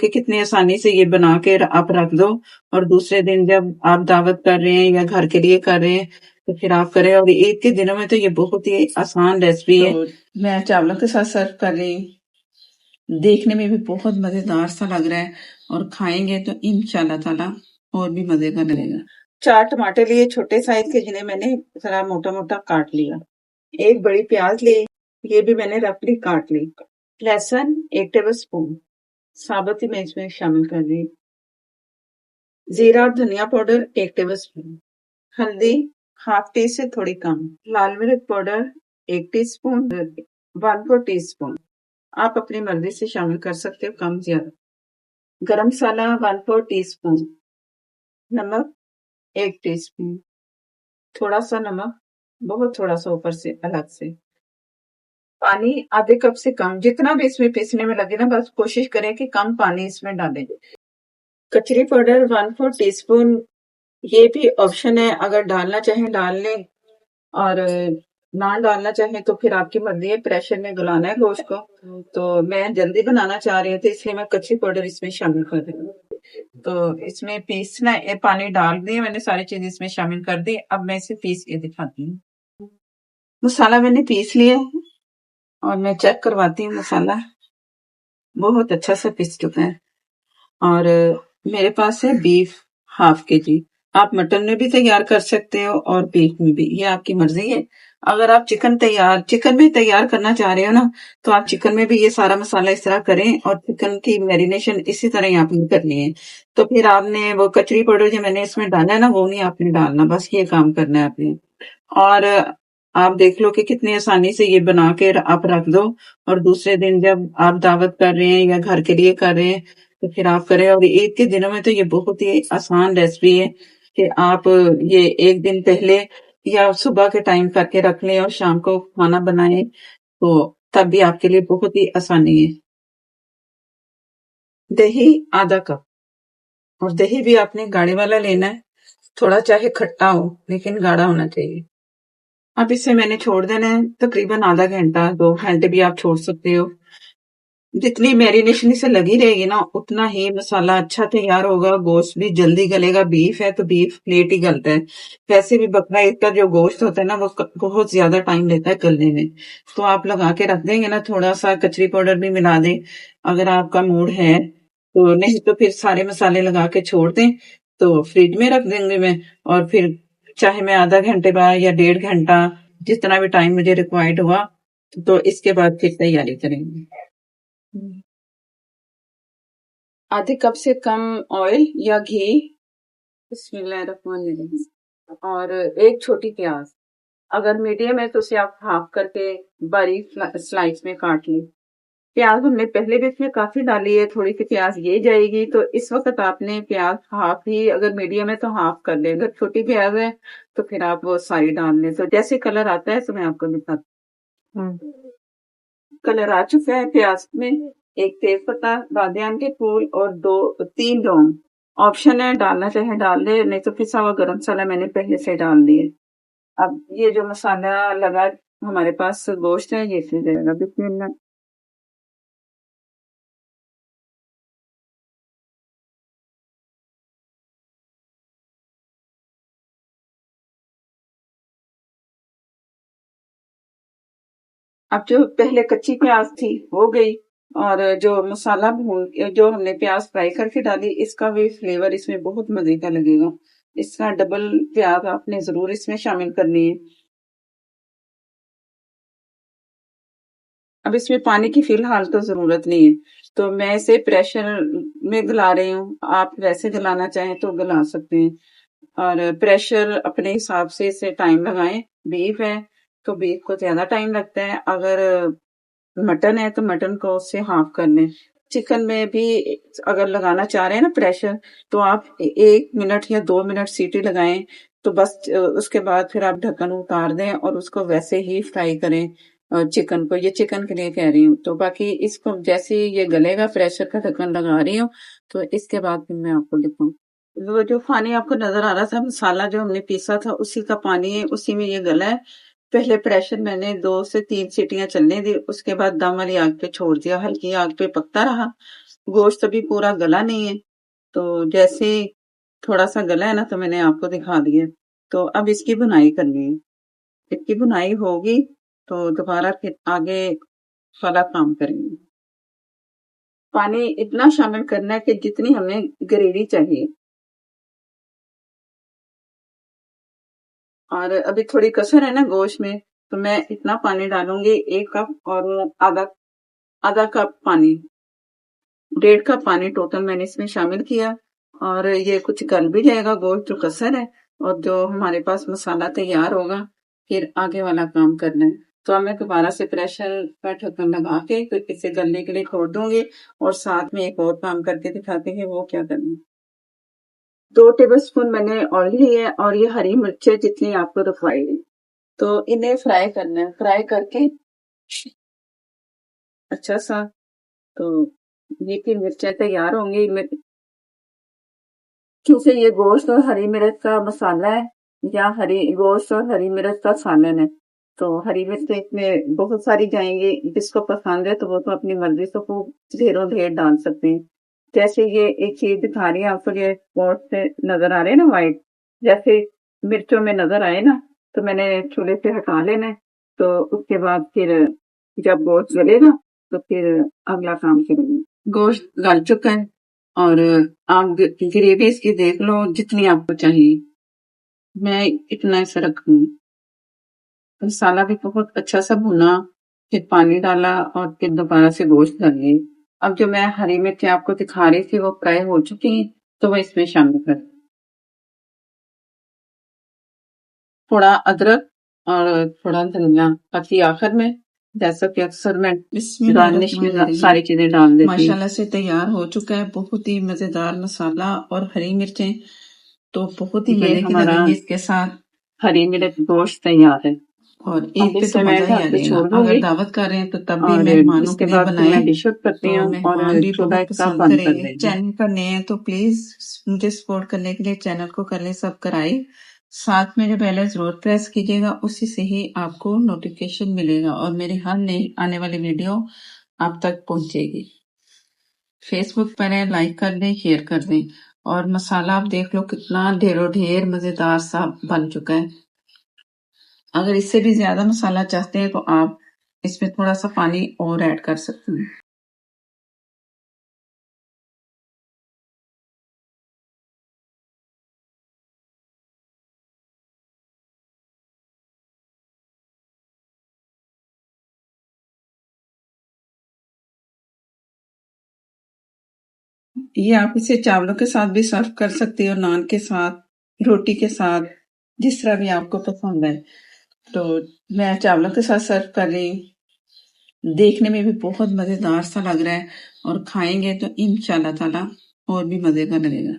कि कितनी आसानी से ये बना के आप रख दो और दूसरे दिन जब आप दावत कर रहे हैं या घर के लिए कर रहे हैं तो फिर आप करें। और ईद के दिनों में तो ये बहुत ही आसान रेसिपी है। तो मैं चावलों के साथ सर्व कर रही हूँ। देखने में भी बहुत मजेदार सा लग रहा है और खाएंगे तो इंशाल्लाह ताला और भी मजे का लगेगा। 4 टमाटर लिए छोटे साइज के, जिन्हें मैंने जरा मोटा मोटा काट लिया। 1 बड़ी प्याज ली, ये भी मैंने रफली काट ली। लहसुन 1 टेबल स्पून साबुत ही मैं इसमें शामिल कर रही हूँ। जीरा और धनिया पाउडर 1 टेबल स्पून, हल्दी हाफ टी से थोड़ी कम, लाल मिर्च पाउडर 1 टीस्पून, 1/4 टीस्पून आप अपनी मर्जी से शामिल कर सकते हो, कम ज्यादा। गरम मसाला 1/4 टीस्पून, नमक 1 टीस्पून, थोड़ा सा नमक, बहुत थोड़ा सा ऊपर से अलग से। पानी आधे कप से कम, जितना भी इसमें पीसने में लगे ना, बस कोशिश करें कि कम पानी इसमें डालें। कचरी पाउडर 1/4 टीस्पून, ये भी ऑप्शन है, अगर डालना चाहें डाल लें और ना डालना चाहें तो फिर आपकी मर्जी है। प्रेशर में गलाना है गोश्त को, तो मैं जल्दी बनाना चाह रही थी इसलिए मैं कचरी पाउडर इसमें शामिल कर रही हूँ। तो इसमें पीसना है, पानी डाल दिए मैंने, सारी चीज इसमें शामिल कर दी। अब मैं इसे पीस के दिखाती हूँ। मसाला मैंने पीस लिया है और मैं चेक करवाती हूँ। मसाला बहुत अच्छा सा पीस चुका है। और मेरे पास है बीफ हाफ केजी। आप मटन में भी तैयार कर सकते हो और बीफ में भी, ये आपकी मर्जी है। अगर आप चिकन में तैयार करना चाह रहे हो ना, तो आप चिकन में भी ये सारा मसाला इस तरह करें और चिकन की मैरिनेशन इसी तरह ही आपने करनी है। तो फिर आपने वो कचरी पाउडर जो मैंने इसमें डाला है ना, वो नहीं आपने डालना, बस ये काम करना है आपने। और आप देख लो कि कितनी आसानी से ये बना के आप रख दो और दूसरे दिन जब आप दावत कर रहे हैं या घर के लिए कर रहे हैं तो फिर आप करें। और ईद के दिनों में तो ये बहुत ही आसान रेसिपी है कि आप ये एक दिन पहले या सुबह के टाइम करके रख लें और शाम को खाना बनाएं, तो तब भी आपके लिए बहुत ही आसानी है। दही आधा कप, और दही भी आपने गाढ़े वाला लेना है, थोड़ा चाहे खट्टा हो लेकिन गाढ़ा होना चाहिए। अब इसे मैंने छोड़ देना है तकरीबन आधा घंटा, 2 घंटे भी आप छोड़ सकते हो। जितनी मैरिनेशन इसे लगी रहेगी ना, उतना ही मसाला अच्छा तैयार होगा, गोश्त भी जल्दी गलेगा। बीफ है तो बीफ लेट ही गलता है, वैसे भी बकरा ईद का जो गोश्त होता है ना, वो बहुत ज्यादा टाइम लेता है गलने में। तो आप लगा के रख देंगे ना, थोड़ा सा कचरी पाउडर भी मिला दें अगर आपका मूड है तो, नहीं तो फिर सारे मसाले लगा के छोड़ दें तो फ्रिज में रख देंगे मैं। और फिर चाहे मैं आधा घंटे बाद या 1.5 घंटा, जितना भी टाइम मुझे रिक्वायर्ड हुआ, तो इसके बाद फिर तैयारी करेंगे। आधे कप से कम ऑयल या घी, बिस्मिल्लाहिर्रहमानिर्रहीम, और 1 छोटी प्याज। अगर मीडियम है तो उसे आप हाफ करके बारीक स्लाइस में काट लें। प्याज हमने पहले भी इसमें काफी डाली है, थोड़ी सी प्याज ये जाएगी, तो इस वक्त आपने प्याज हाफ ही, अगर मीडियम है तो हाफ कर लें, अगर छोटी प्याज है तो फिर आप वो सारी डाल लें। तो जैसे कलर आता है तो मैं आपको दिखाती हूँ। कलर आ चुका है प्याज में। 1 तेज पत्ता, बादियान के फूल और 3 लौंग। ऑप्शन है, डालना चाहे डाल दे, नहीं तो पिसा हुआ गरम मसाला मैंने पहले से डाल दिए। अब ये जो मसाला लगा हमारे पास गोश्त है, ये इसमें जाएगा। बिस्मिल्लाह। अब जो पहले कच्ची प्याज थी वो गई, और जो मसाला जो हमने प्याज फ्राई करके डाली, इसका भी फ्लेवर इसमें बहुत मजे का लगेगा। इसका डबल प्याज आपने जरूर इसमें शामिल करनी है। अब इसमें पानी की फिलहाल तो जरूरत नहीं है, तो मैं इसे प्रेशर में गला रही हूँ। आप वैसे गलाना चाहें तो गला सकते हैं, और प्रेशर अपने हिसाब से इसे टाइम लगाएं। बीफ है तो बीफ को ज्यादा टाइम लगता है, अगर मटन है तो मटन को उससे हाफ कर लें। चिकन में भी अगर लगाना चाह रहे हैं ना प्रेशर, तो आप 1 मिनट या 2 मिनट सीटी लगाएं, तो बस उसके बाद फिर आप ढक्कन उतार दें और उसको वैसे ही फ्राई करें। चिकन को, ये चिकन के लिए कह रही हूँ, तो बाकी इसको जैसे ही ये गलेगा, प्रेशर का ढक्कन लगा रही हूँ, तो इसके बाद फिर मैं आपको दिखाऊं। वो जो पानी आपको नजर आ रहा था, मसाला जो हमने पीसा था उसी का पानी है, उसी में ये गला है। पहले प्रेशर मैंने 2 से 3 सीटियां चलने दी, उसके बाद दम वाली आग पे छोड़ दिया, हल्की आग पे पकता रहा। गोश्त अभी पूरा गला नहीं है, तो जैसे थोड़ा सा गला है ना तो मैंने आपको दिखा दिया। तो अब इसकी बुनाई करनी है। इसकी बुनाई होगी तो दोबारा फिर आगे वाला काम करेंगे। पानी इतना शामिल करना है कि जितनी हमें ग्रेवी चाहिए। और अभी थोड़ी कसर है ना गोश्त में, तो मैं इतना पानी डालूंगी, 1 कप और आधा कप पानी, 1.5 कप पानी टोटल मैंने इसमें शामिल किया। और ये कुछ गल भी जाएगा गोश्त जो कसर है, और जो हमारे पास मसाला तैयार होगा फिर आगे वाला काम करना है। तो अब मैं दोबारा से प्रेशर का ढक्कन लगा के तो इसे गलने के लिए छोड़ दूंगी, और साथ में एक और काम करके दिखाते हैं वो क्या करना है। 2 टेबलस्पून मैंने ऑयल लिया है, और ये हरी मिर्चें जितनी आपको रखवाई है, तो इन्हें फ्राई करना है। फ्राई करके अच्छा सा, तो ये फिर मिर्चें तैयार होंगी। क्योंकि ये गोश्त और हरी मिर्च का मसाला है, या गोश्त और हरी मिर्च का सालन है, तो हरी मिर्च इसमें बहुत सारी जाएंगी। जिसको पसंद है तो वो तो अपनी मर्जी से खूब ढेरों ढेर डाल सकते हैं। जैसे ये एक चीज दिखा रही है आपको, ये गोश्त से नजर आ रहे हैं ना व्हाइट, जैसे मिर्चों में नजर आए ना, तो मैंने चूल्हे से हटा लेना है। तो उसके बाद फिर जब गोश्त गलेगा तो फिर अगला काम करेंगे। गोश्त गल चुका है, और आप ग्रेवी इसकी देख लो जितनी आपको चाहिए। मैं इतना ऐसा रखूंगी। मसाला भी बहुत अच्छा सा भुना, फिर पानी डाला, और फिर दोबारा से गोश्त डालिए। अब जो मैं हरी मिर्ची आपको दिखा रही थी वो फ्राई हो चुकी है, तो वो इसमें शामिल कर। थोड़ा अदरक और थोड़ा धनिया बाकी आखिर में, जैसा कि अक्सर मैं गार्निश में सारी चीजें डाल देती हूँ। माशाल्लाह से तैयार हो चुका है बहुत ही मजेदार मसाला और हरी मिर्चें, तो बहुत ही मजे की लगेंगी इसके साथ। हरी मिर्च गोश्त तैयार है, और एक पे तो मजा ही आ जाएगा। अगर दावत कर रहे हैं तो तब भी मेहमानों के लिए बनाए, डिश आउट करती हूँ, मेहमान भी बहुत पसंद करेंगे। चैनल पर नए हैं तो प्लीज मुझे सपोर्ट करने के लिए चैनल को कर ले सब्सक्राइब, साथ में जो बेल है जरूर प्रेस कीजिएगा, उसी से ही आपको नोटिफिकेशन मिलेगा और मेरी हर नई आने वाली वीडियो आप तक पहुंचेगी। फेसबुक पर है, लाइक कर दें, शेयर कर दें। और मसाला आप देख लो कितना ढेरों ढेर मजेदार सा बन चुका है। अगर इससे भी ज्यादा मसाला चाहते हैं तो आप इसमें थोड़ा सा पानी और ऐड कर सकते हैं। ये आप इसे चावलों के साथ भी सर्व कर सकते हो, नान के साथ, रोटी के साथ, जिस तरह भी आपको पसंद है। तो मैं चावलों के साथ सर्व कर रही हूँ। देखने में भी बहुत मजेदार सा लग रहा है, और खाएंगे तो इंशाल्लाह ताला और भी मजे का लगेगा।